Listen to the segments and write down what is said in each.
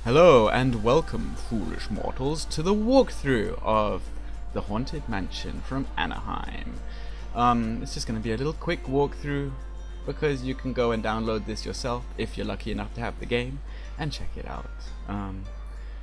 Hello and welcome, foolish mortals, to the walkthrough of the Haunted Mansion from Anaheim. It's just going to be a little quick walkthrough because you can go and download this yourself if you're lucky enough to have the game and check it out.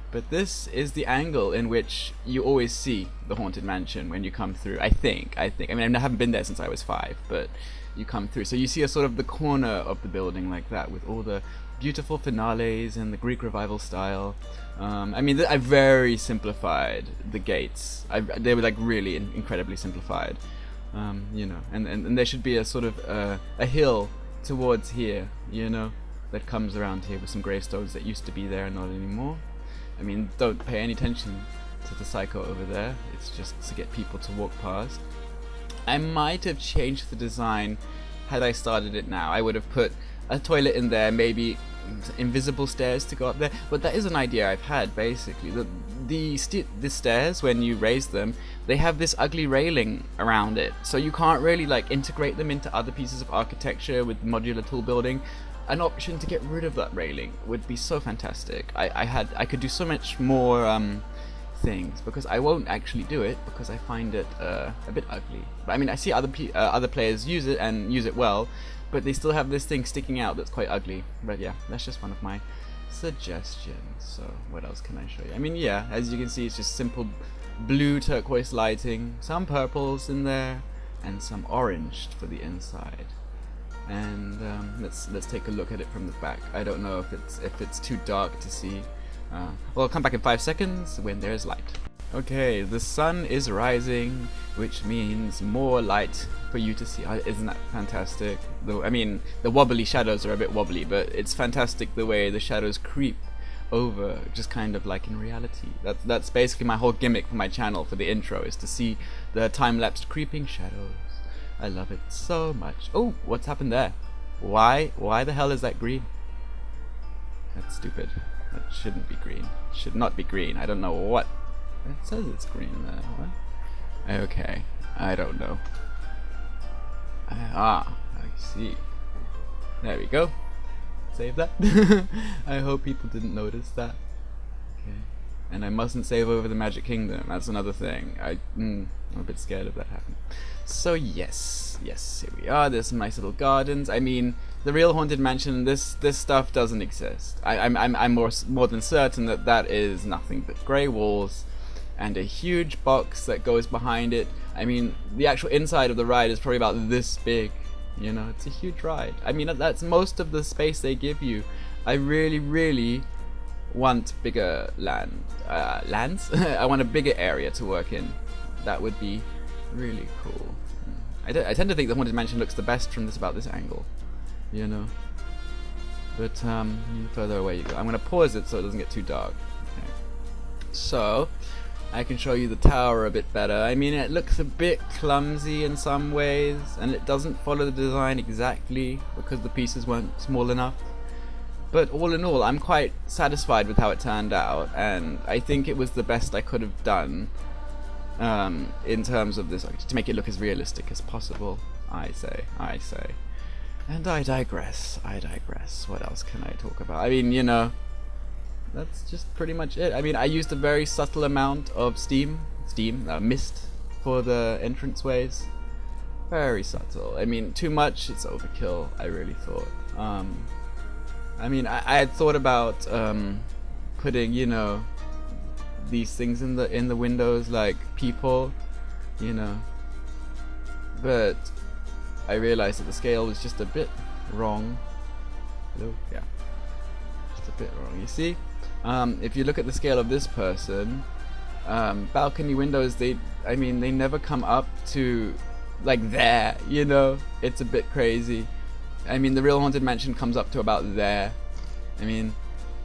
But this is the angle in which you always see the Haunted Mansion when you come through. I think. I mean, I haven't been there since I was 5, but you come through. So you see a sort of the corner of the building like that with all the beautiful finales and the Greek revival style. I mean, I very simplified the gates. They were like really incredibly simplified. You know, and there should be a sort of a hill towards here, you know, that comes around here with some gravestones that used to be there and not anymore. I mean, don't pay any attention to the psycho over there. It's just to get people to walk past. I might have changed the design had I started it now. I would have put a toilet in there, maybe invisible stairs to go up there. But that is an idea I've had, basically. The stairs, when you raise them, they have this ugly railing around it. So you can't really like integrate them into other pieces of architecture with modular tool building. An option to get rid of that railing would be so fantastic. I could do so much more things, because I won't actually do it because I find it a bit ugly. But I mean, I see other players use it and use it well, but they still have this thing sticking out that's quite ugly. But yeah, that's just one of my suggestions. So what else can I show you? I mean, yeah, as you can see, it's just simple blue turquoise lighting, some purples in there, and some orange for the inside. And let's take a look at it from the back. I don't know if it's too dark to see. Well, I'll come back in 5 seconds when there's light. Okay, the sun is rising, which means more light for you to see. Isn't that fantastic? I mean, the wobbly shadows are a bit wobbly, but it's fantastic the way the shadows creep over, just kind of like in reality. That's basically my whole gimmick for my channel, for the intro, is to see the time-lapsed creeping shadows. I love it so much. Oh, what's happened there? Why the hell is that green? That's stupid. That shouldn't be green. Should not be green. I don't know what. It says it's green there. What? Okay. I don't know. I see. There we go. Save that. I hope people didn't notice that. Okay. And I mustn't save over the Magic Kingdom. That's another thing. I'm a bit scared of that happening. So yes, here we are. There's some nice little gardens. I mean, the real Haunted Mansion, this stuff doesn't exist. I'm more than certain that is nothing but grey walls and a huge box that goes behind it. I mean, the actual inside of the ride is probably about this big. You know, it's a huge ride. I mean, that's most of the space they give you. I really want bigger lands. I want a bigger area to work in. That would be really cool. I tend to think the Haunted Mansion looks the best from about this angle, you know. But the further away you go, I'm gonna pause it so it doesn't get too dark. Okay. So I can show you the tower a bit better. I mean, it looks a bit clumsy in some ways, and it doesn't follow the design exactly because the pieces weren't small enough. But all in all, I'm quite satisfied with how it turned out, and I think it was the best I could have done in terms of this, to make it look as realistic as possible. I say. And I digress. What else can I talk about? I mean, you know, that's just pretty much it. I mean, I used a very subtle amount of mist for the entranceways. Very subtle. I mean, too much, it's overkill, I really thought. I mean, I had thought about putting, you know, these things in the windows, like people, you know, but I realized that the scale was just a bit wrong. Hello? Yeah, just a bit wrong. You see, if you look at the scale of this person, balcony windows, they never come up to like there, you know. It's a bit crazy. I mean, the real Haunted Mansion comes up to about there. I mean,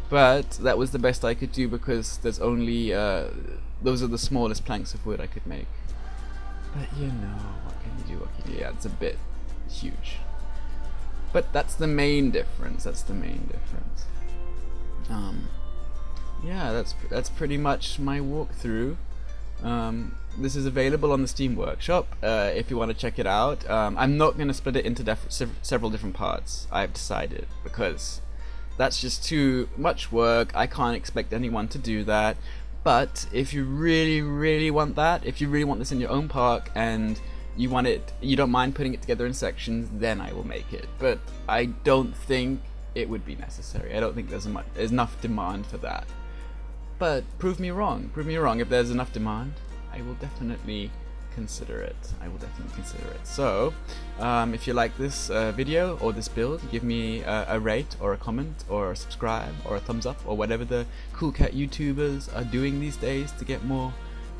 but that was the best I could do because there's only those are the smallest planks of wood I could make. But you know, what can you do? Yeah, it's a bit huge. But that's the main difference. Yeah, that's pretty much my walkthrough. This is available on the Steam Workshop if you want to check it out. I'm not going to split it into several different parts, I've decided, because that's just too much work. I can't expect anyone to do that. But if you really want that, if you really want this in your own park and you want it, you don't mind putting it together in sections, then I will make it. But I don't think it would be necessary. I don't think there's enough demand for that. But prove me wrong. Prove me wrong. If there's enough demand, I will definitely consider it. So if you like this video or this build, give me a rate or a comment or a subscribe or a thumbs up or whatever the cool cat YouTubers are doing these days to get more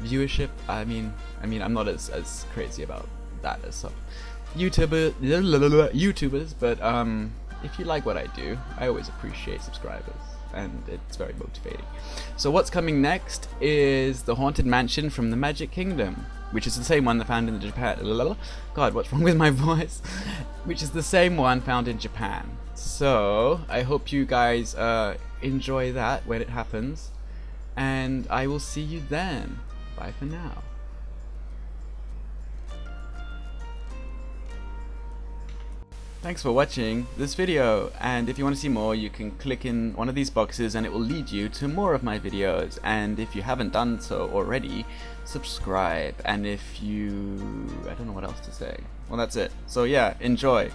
viewership. I mean I'm not as crazy about that as some YouTubers, but if you like what I do, I always appreciate subscribers, and it's very motivating. So what's coming next is the Haunted Mansion from the Magic Kingdom, which is the same one that found in Japan. God, what's wrong with my voice? Which is the same one found in Japan. So I hope you guys enjoy that when it happens, and I will see you then. Bye for now. Thanks for watching this video, and if you want to see more, you can click in one of these boxes and it will lead you to more of my videos. And if you haven't done so already, subscribe. And if you... I don't know what else to say. Well, that's it. So yeah, enjoy.